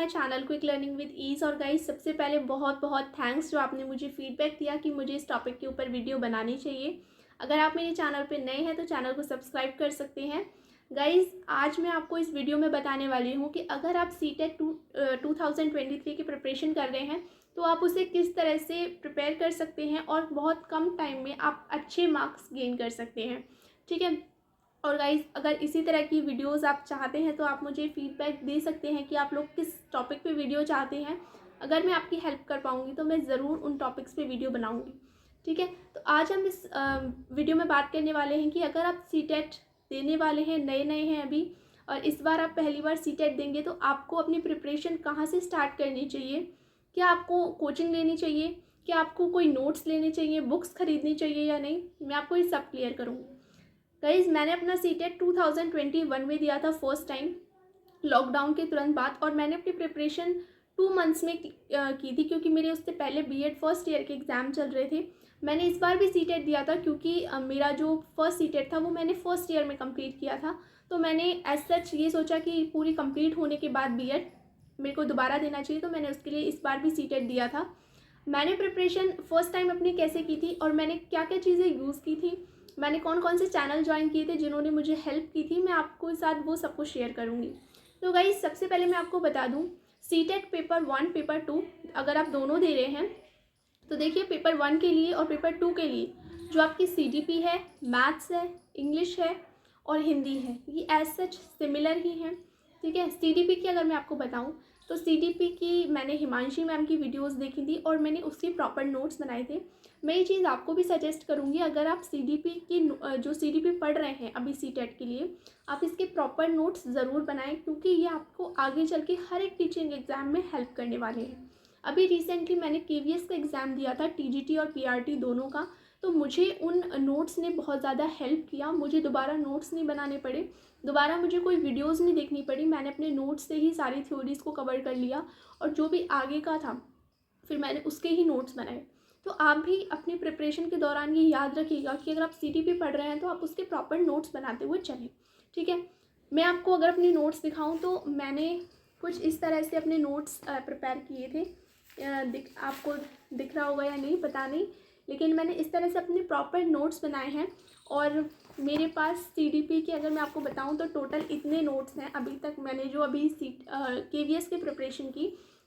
My channel quick learning with ease. और guys, सबसे पहले बहुत बहुत थैंक्स जो आपने मुझे फीडबैक दिया कि मुझे इस टॉपिक के ऊपर वीडियो बनानी चाहिए। अगर आप मेरे चैनल पे नए हैं तो चैनल को सब्सक्राइब कर सकते हैं। गाइस, आज मैं आपको इस वीडियो में बताने वाली हूँ कि अगर आप सीटेट 2023 की प्रिपरेशन कर रहे हैं तो आप उसे किस तरह से प्रिपेयर कर सकते हैं और बहुत कम टाइम में आप अच्छे मार्क्स गेन कर सकते हैं। ठीक है। और गाइस, अगर इसी तरह की वीडियोस आप चाहते हैं तो आप मुझे फीडबैक दे सकते हैं कि आप लोग किस टॉपिक पे वीडियो चाहते हैं। अगर मैं आपकी हेल्प कर पाऊँगी तो मैं ज़रूर उन टॉपिक्स पे वीडियो बनाऊँगी। ठीक है। तो आज हम इस वीडियो में बात करने वाले हैं कि अगर आप सीटेट देने वाले हैं, नए नए हैं अभी, और इस बार आप पहली बार सीटेट देंगे तो आपको अपनी प्रिपरेशन कहाँ से स्टार्ट करनी चाहिए। क्या आपको कोचिंग लेनी चाहिए, क्या आपको कोई नोट्स लेने चाहिए, बुक्स खरीदनी चाहिए या नहीं, मैं आपको ये सब क्लियर करूँगी। गाइज, मैंने अपना सीटेट 2021 में दिया था फर्स्ट टाइम, लॉकडाउन के तुरंत बाद। और मैंने अपनी प्रिपरेशन 2 मंथ्स में की थी क्योंकि मेरे उससे पहले बीएड फर्स्ट ईयर के एग्ज़ाम चल रहे थे। मैंने इस बार भी सीटेट दिया था क्योंकि मेरा जो फर्स्ट सीटेट था वो मैंने फर्स्ट ईयर में कंप्लीट किया था। तो मैंने एज सच ये सोचा कि पूरी कंप्लीट होने के बाद बीएड मेरे को दोबारा देना चाहिए, तो मैंने उसके लिए इस बार भी सीटेट दिया था। मैंने प्रिपरेशन फर्स्ट टाइम अपनी कैसे की थी और मैंने क्या क्या चीज़ें यूज़ की थी, मैंने कौन कौन से चैनल ज्वाइन किए थे जिन्होंने मुझे हेल्प की थी, मैं आपको साथ वो सब कुछ शेयर करूँगी। तो गाइस, सबसे पहले मैं आपको बता दूँ, सीटेट पेपर 1 पेपर 2 अगर आप दोनों दे रहे हैं तो देखिए, पेपर 1 के लिए और पेपर 2 के लिए जो आपकी सीडीपी है, मैथ्स है, इंग्लिश है और हिंदी है, ये एज सच सिमिलर ही हैं। ठीक है। सीडीपी की अगर मैं आपको बताऊं तो सीडीपी की मैंने हिमांशी मैम की वीडियोस देखी थी और मैंने उसके प्रॉपर नोट्स बनाए थे। मैं ये चीज़ आपको भी सजेस्ट करूँगी, अगर आप सीडीपी की जो सीडीपी पढ़ रहे हैं अभी सीटेट के लिए, आप इसके प्रॉपर नोट्स ज़रूर बनाएं क्योंकि ये आपको आगे चल के हर एक टीचिंग एग्ज़ाम में हेल्प करने वाले हैं। अभी रिसेंटली मैंने केवीएस का एग्ज़ाम दिया था, टीजीटी और पीआरटी दोनों का, तो मुझे उन नोट्स ने बहुत ज़्यादा हेल्प किया। मुझे दोबारा नोट्स नहीं बनाने पड़े, दोबारा मुझे कोई वीडियोस नहीं देखनी पड़ी, मैंने अपने नोट्स से ही सारी थ्योरीज़ को कवर कर लिया और जो भी आगे का था फिर मैंने उसके ही नोट्स बनाए। तो आप भी अपनी प्रिपरेशन के दौरान ये याद रखिएगा कि अगर आप सीटीपी पढ़ रहे हैं तो आप उसके प्रॉपर नोट्स बनाते हुए चलें। ठीक है। मैं आपको अगर अपनी नोट्स दिखाऊं तो मैंने कुछ इस तरह से अपने नोट्स प्रिपेयर किए थे। आपको दिख रहा होगा या नहीं पता नहीं, लेकिन मैंने इस तरह से अपने प्रॉपर नोट्स बनाए हैं। और मेरे पास सीडीपी के अगर मैं आपको बताऊं तो टोटल इतने नोट्स हैं अभी तक। मैंने जो अभी केवीएस की प्रिपरेशन की,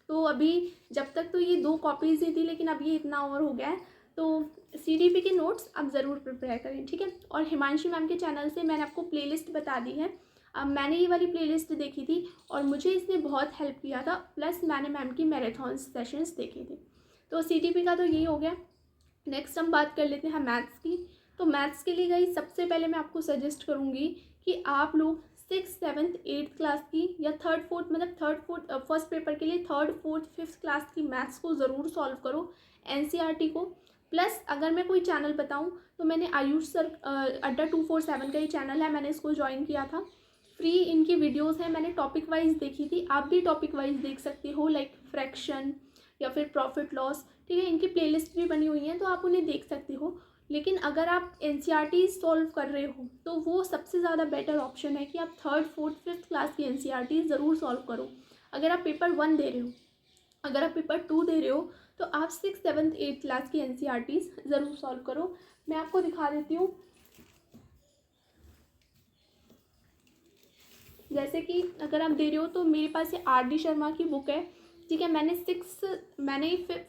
तो अभी जब तक तो ये 2 कॉपीज़ ही थी, लेकिन अब ये इतना और हो गया है। तो सीडीपी के नोट्स आप ज़रूर प्रिपेयर करें। ठीक है। और हिमांशी मैम के चैनल से मैंने आपको प्लेलिस्ट बता दी है। अब मैंने ये वाली प्लेलिस्ट देखी थी और मुझे इसने बहुत हेल्प किया था, प्लस मैंने मैम की मैराथन सेशंस देखे थे। तो सीटीपी का तो यही हो गया। नेक्स्ट हम बात कर लेते हैं मैथ्स की। तो मैथ्स के लिए गई सबसे पहले मैं आपको सजेस्ट करूँगी कि आप लोग 6th 7th 8th क्लास की या थर्ड फोर्थ, मतलब थर्ड फोर्थ फर्स्ट पेपर के लिए थर्ड फोर्थ 5th क्लास की मैथ्स को ज़रूर सॉल्व करो, एनसीईआरटी को। प्लस अगर मैं कोई चैनल बताऊं तो मैंने आयुष सर अड्डा 247 का ही चैनल है, मैंने इसको ज्वाइन किया था। फ्री इनकी वीडियोस हैं, मैंने टॉपिक वाइज देखी थी, आप भी टॉपिक वाइज देख सकते हो, लाइक फ्रैक्शन या फिर प्रॉफिट लॉस। ठीक है। इनकी प्लेलिस्ट भी बनी हुई हैं तो आप उन्हें देख सकते हो। लेकिन अगर आप एनसीईआरटी सॉल्व कर रहे हो तो वो सबसे ज़्यादा बेटर ऑप्शन है कि आप थर्ड फोर्थ 5th क्लास की एनसीईआरटी ज़रूर सॉल्व करो। अगर आप पेपर 1 दे रहे हो, अगर आप पेपर 2 दे रहे हो तो आप 6th 7th 8th क्लास की एनसीईआरटी ज़रूर सॉल्व करो। मैं आपको दिखा देती हूँ, जैसे कि अगर आप दे रहे हो तो मेरे पास ये आर.डी. शर्मा की बुक है। ठीक है। मैंने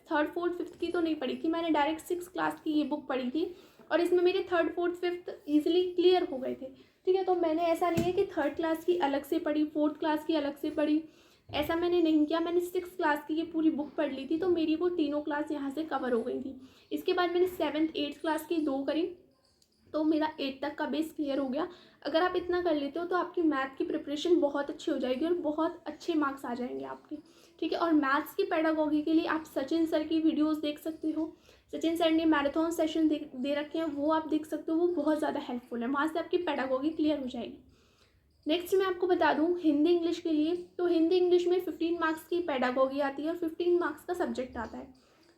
थर्ड फोर्थ 5th की तो नहीं पढ़ी थी, मैंने डायरेक्ट 6th क्लास की ये बुक पढ़ी थी और इसमें मेरे third fourth 5th easily clear हो गए थे। ठीक है। तो मैंने ऐसा नहीं है कि थर्ड क्लास की अलग से पढ़ी, फोर्थ क्लास की अलग से पढ़ी, ऐसा मैंने नहीं किया। मैंने 6th क्लास की ये पूरी बुक पढ़ ली थी तो मेरी वो तीनों क्लास यहाँ से कवर हो गई थी। इसके बाद मैंने 7th 8th क्लास की 2 करी तो मेरा 8 तक का बेस क्लियर हो गया। अगर आप इतना कर लेते हो तो आपकी मैथ की प्रिपरेशन बहुत अच्छी हो जाएगी और बहुत अच्छे मार्क्स आ जाएंगे आपके। ठीक है। और मैथ्स की पेडागोगी के लिए आप सचिन सर की वीडियोस देख सकते हो। सचिन सर ने मैराथन सेशन दे रखे हैं, वो आप देख सकते हो, वो बहुत ज़्यादा हेल्पफुल है, वहाँ से आपकी पेडागोगी क्लियर हो जाएगी। नेक्स्ट मैं आपको बता दूँ हिंदी इंग्लिश के लिए, तो हिंदी इंग्लिश में 15 मार्क्स की पेडागोगी आती है और 15 मार्क्स का सब्जेक्ट आता है।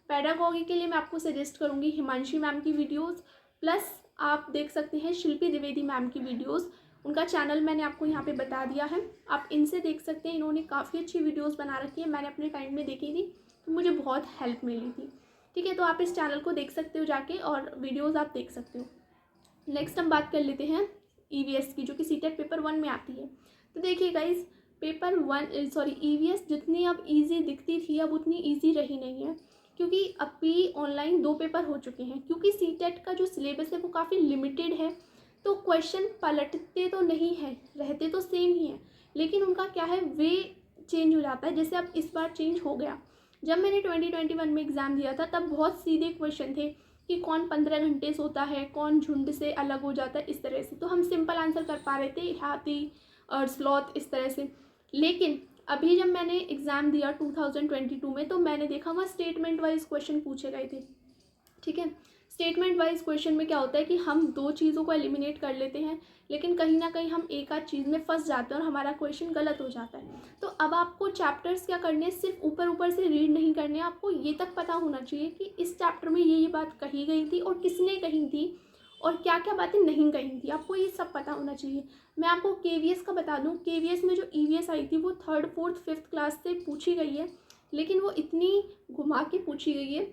पेडागोगी के लिए मैं आपको सजेस्ट करूँगी हिमांशी मैम की वीडियोस, प्लस आप देख सकते हैं शिल्पी द्विवेदी मैम की वीडियोस। उनका चैनल मैंने आपको यहाँ पे बता दिया है, आप इनसे देख सकते हैं। इन्होंने काफ़ी अच्छी वीडियोस बना रखी है, मैंने अपने टाइम में देखी थी तो मुझे बहुत हेल्प मिली थी। ठीक है, तो आप इस चैनल को देख सकते हो जाके और वीडियोज़ आप देख सकते हो। नेक्स्ट हम बात कर लेते हैं ईवीएस की, जो कि सीटेट पेपर 1 में आती है। तो देखिए गाइस, पेपर 1 सॉरी ईवीएस जितनी अब इजी दिखती थी अब उतनी इजी रही नहीं है, क्योंकि अभी ऑनलाइन 2 पेपर हो चुके हैं। क्योंकि सीटेट का जो सिलेबस है वो काफ़ी लिमिटेड है, तो क्वेश्चन पलटते तो नहीं है, रहते तो सेम ही हैं, लेकिन उनका क्या है वे चेंज हो जाता है। जैसे अब इस बार चेंज हो गया, जब मैंने 2021 में एग्ज़ाम दिया था तब बहुत सीधे क्वेश्चन थे कि कौन 15 घंटे सोता है, कौन झुंड से अलग हो जाता है, इस तरह से। तो हम सिंपल आंसर कर पा रहे थे, हाथी और स्लॉथ, इस तरह से। लेकिन अभी जब मैंने एग्ज़ाम दिया 2022 में, तो मैंने देखा वहाँ स्टेटमेंट वाइज क्वेश्चन पूछे गए थे। ठीक है, स्टेटमेंट वाइज क्वेश्चन में क्या होता है कि हम 2 चीज़ों को एलिमिनेट कर लेते हैं, लेकिन कहीं ना कहीं हम एक आध चीज़ में फंस जाते हैं और हमारा क्वेश्चन गलत हो जाता है। तो अब आपको चैप्टर्स क्या करने हैं, सिर्फ ऊपर ऊपर से रीड नहीं करने हैं, आपको ये तक पता होना चाहिए कि इस चैप्टर में ये बात कही गई थी और किसने कही थी और क्या क्या बातें नहीं कही थी, आपको ये सब पता होना चाहिए। मैं आपको केवीएस का बता दूं, केवीएस में जो ईवीएस आई थी वो 3rd 4th 5th क्लास से पूछी गई है, लेकिन वो इतनी घुमा के पूछी गई है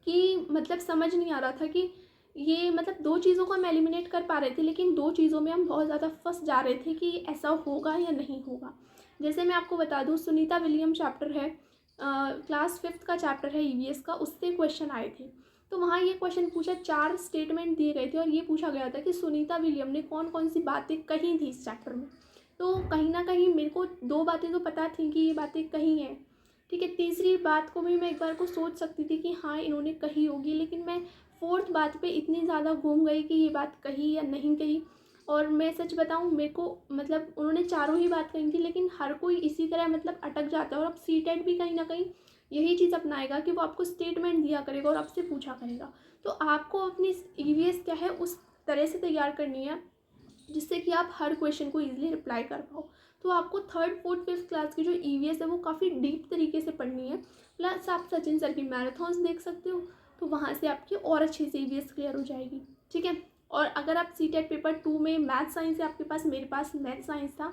कि मतलब समझ नहीं आ रहा था कि ये मतलब 2 चीज़ों को हम एलिमिनेट कर पा रहे थे, लेकिन 2 चीज़ों में हम बहुत ज़्यादा फंस जा रहे थे कि ऐसा होगा या नहीं होगा। जैसे मैं आपको बता दूं, सुनीता विलियम चैप्टर है, क्लास 5th का चैप्टर है ईवीएस का, उससे क्वेश्चन आए थे। तो वहाँ ये क्वेश्चन पूछा, 4 स्टेटमेंट दिए गए थे और ये पूछा गया था कि सुनीता विलियम ने कौन कौन सी बातें कही थी इस चैप्टर में। तो कहीं ना कहीं मेरे को 2 बातें तो पता थी कि ये बातें कही हैं। ठीक है, तीसरी बात को भी मैं एक बार को सोच सकती थी कि हाँ इन्होंने कही होगी, लेकिन मैं 4th बात पे इतनी ज़्यादा घूम गई कि ये बात कही या नहीं कही। और मैं सच बताऊँ, मेरे को मतलब उन्होंने चारों ही बात कही थी, लेकिन हर कोई इसी तरह मतलब अटक जाता है। और अब सीटेट भी कहीं ना कहीं यही चीज़ अपनाएगा कि वो आपको स्टेटमेंट दिया करेगा और आपसे पूछा करेगा। तो आपको अपनी ईवीएस क्या है उस तरह से तैयार करनी है जिससे कि आप हर क्वेश्चन को ईजिली रिप्लाई कर पाओ। तो आपको 3rd 4th 5th क्लास की जो ईवीएस है वो काफ़ी डीप तरीके से पढ़नी है। प्लस आप सचिन सर की मैराथन्स देख सकते हो, तो वहाँ से आपकी और अच्छे से ईवीएस क्लियर हो जाएगी। ठीक है, और अगर आप सीटेट पेपर 2 में मैथ साइंस है आपके पास, मेरे पास मैथ साइंस था,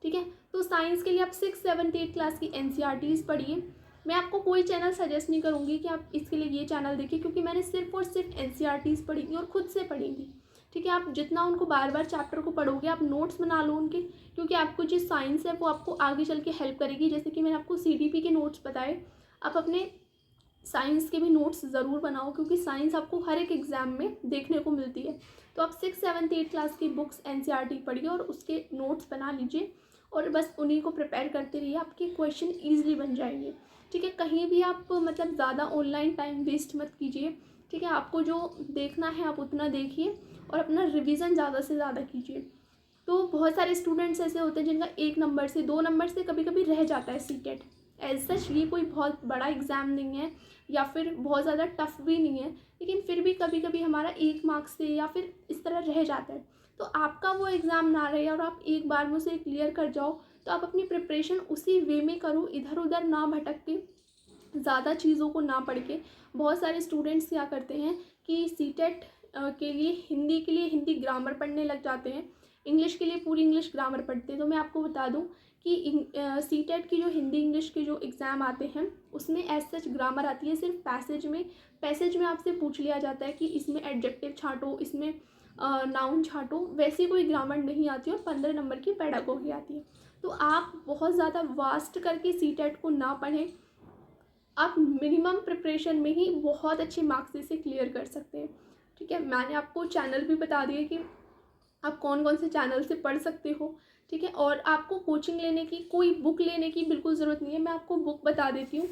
ठीक है, तो साइंस के लिए आप 6th 7th 8th क्लास की एनसीईआरटीज़ पढ़िए। मैं आपको कोई चैनल सजेस्ट नहीं करूँगी कि आप इसके लिए ये चैनल देखिए, क्योंकि मैंने सिर्फ और सिर्फ एनसीईआरटीज़ पढ़ी थी और खुद से पढ़ी थी। ठीक है, आप जितना उनको बार बार चैप्टर को पढ़ोगे, आप नोट्स बना लो उनके, क्योंकि आपको जो साइंस है वो आपको आगे चल के हेल्प करेगी। जैसे कि मैंने आपको सीडीपी के नोट्स बताए, आप अपने साइंस के भी नोट्स ज़रूर बनाओ, क्योंकि साइंस आपको हर एक एग्ज़ाम में देखने को मिलती है। तो आप 6th 7th 8th क्लास की बुक्स एनसीईआरटी पढ़िए और उसके नोट्स बना लीजिए और बस उन्हीं को प्रिपेयर करते रहिए, आपके क्वेश्चन ईजिली बन जाएंगे। ठीक है, कहीं भी आप मतलब ज़्यादा ऑनलाइन टाइम वेस्ट मत कीजिए। ठीक है, आपको जो देखना है आप उतना देखिए और अपना रिवीजन ज़्यादा से ज़्यादा कीजिए। तो बहुत सारे स्टूडेंट्स ऐसे होते हैं जिनका 1 नंबर से 2 नंबर से कभी कभी रह जाता है सीटेट। एज सच ये कोई बहुत बड़ा एग्ज़ाम नहीं है या फिर बहुत ज़्यादा टफ भी नहीं है, लेकिन फिर भी कभी कभी हमारा 1 मार्क्स से या फिर इस तरह रह जाता है। तो आपका वो एग्ज़ाम ना रहे और आप एक बार में उसे क्लियर कर जाओ, तो आप अपनी प्रिपरेशन उसी वे में करो, इधर उधर ना भटक के, ज़्यादा चीज़ों को ना पढ़ के। बहुत सारे स्टूडेंट्स क्या करते हैं कि सीटेट के लिए हिंदी के लिए हिंदी ग्रामर पढ़ने लग जाते हैं, इंग्लिश के लिए पूरी इंग्लिश ग्रामर पढ़ते हैं। तो मैं आपको बता दूं कि सीटेट की जो हिंदी इंग्लिश के जो एग्ज़ाम आते हैं उसमें एज सच ग्रामर आती है सिर्फ पैसेज में आपसे पूछ लिया जाता है कि इसमें एडजेक्टिव छांटो, इसमें नाउन छांटो, वैसी कोई ग्रामर नहीं आती और 15 नंबर की पेडागोगी आती है। तो आप बहुत ज़्यादा वास्ट करके सीटेट को ना पढ़ें, आप मिनिमम प्रिपरेशन में ही बहुत अच्छे मार्क्स से क्लियर कर सकते हैं। ठीक है, मैंने आपको चैनल भी बता दिए कि आप कौन कौन से चैनल से पढ़ सकते हो। ठीक है, और आपको कोचिंग लेने की, कोई बुक लेने की बिल्कुल ज़रूरत नहीं है। मैं आपको बुक बता देती हूँ।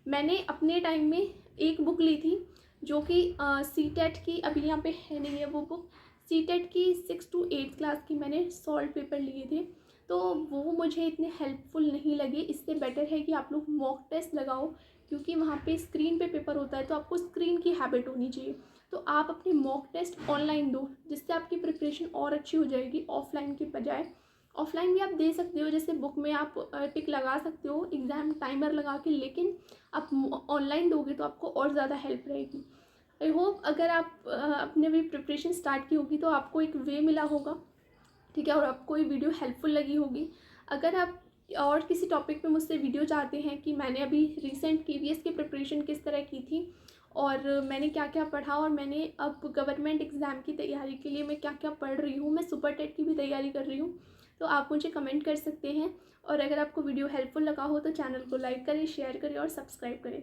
मैंने अपने टाइम में एक बुक ली थी जो कि सीटेट की, अभी यहाँ पे है नहीं है वो बुक, सीटेट की 6th to 8th क्लास की मैंने सॉल्व पेपर लिए थे, तो वो मुझे इतने हेल्पफुल नहीं लगे। इससे बेटर है कि आप लोग मॉक टेस्ट लगाओ, क्योंकि वहाँ पे स्क्रीन पे पेपर होता है तो आपको स्क्रीन की हैबिट होनी चाहिए। तो आप अपने मॉक टेस्ट ऑनलाइन दो, जिससे आपकी प्रिपरेशन और अच्छी हो जाएगी ऑफलाइन के बजाय। ऑफलाइन भी आप दे सकते हो, जैसे बुक में आप टिक लगा सकते हो एग्ज़ाम टाइमर लगा के, लेकिन आप ऑनलाइन दोगे तो आपको और ज़्यादा हेल्प रहेगी। आई होप अगर आप अपने भी प्रिपरेशन स्टार्ट की होगी तो आपको एक वे मिला होगा ठीक है, और आपको ये वीडियो हेल्पफुल लगी होगी। अगर आप और किसी टॉपिक पे मुझसे वीडियो चाहते हैं कि मैंने अभी रिसेंट KVS की प्रिपरेशन किस तरह की थी और मैंने क्या क्या पढ़ा, और मैंने अब गवर्नमेंट एग्ज़ाम की तैयारी के लिए मैं क्या क्या पढ़ रही हूँ, मैं सुपर टेट की भी तैयारी कर रही हूँ, तो आप मुझे कमेंट कर सकते हैं। और अगर आपको वीडियो हेल्पफुल लगा हो तो चैनल को लाइक करें, शेयर करें और सब्सक्राइब करें।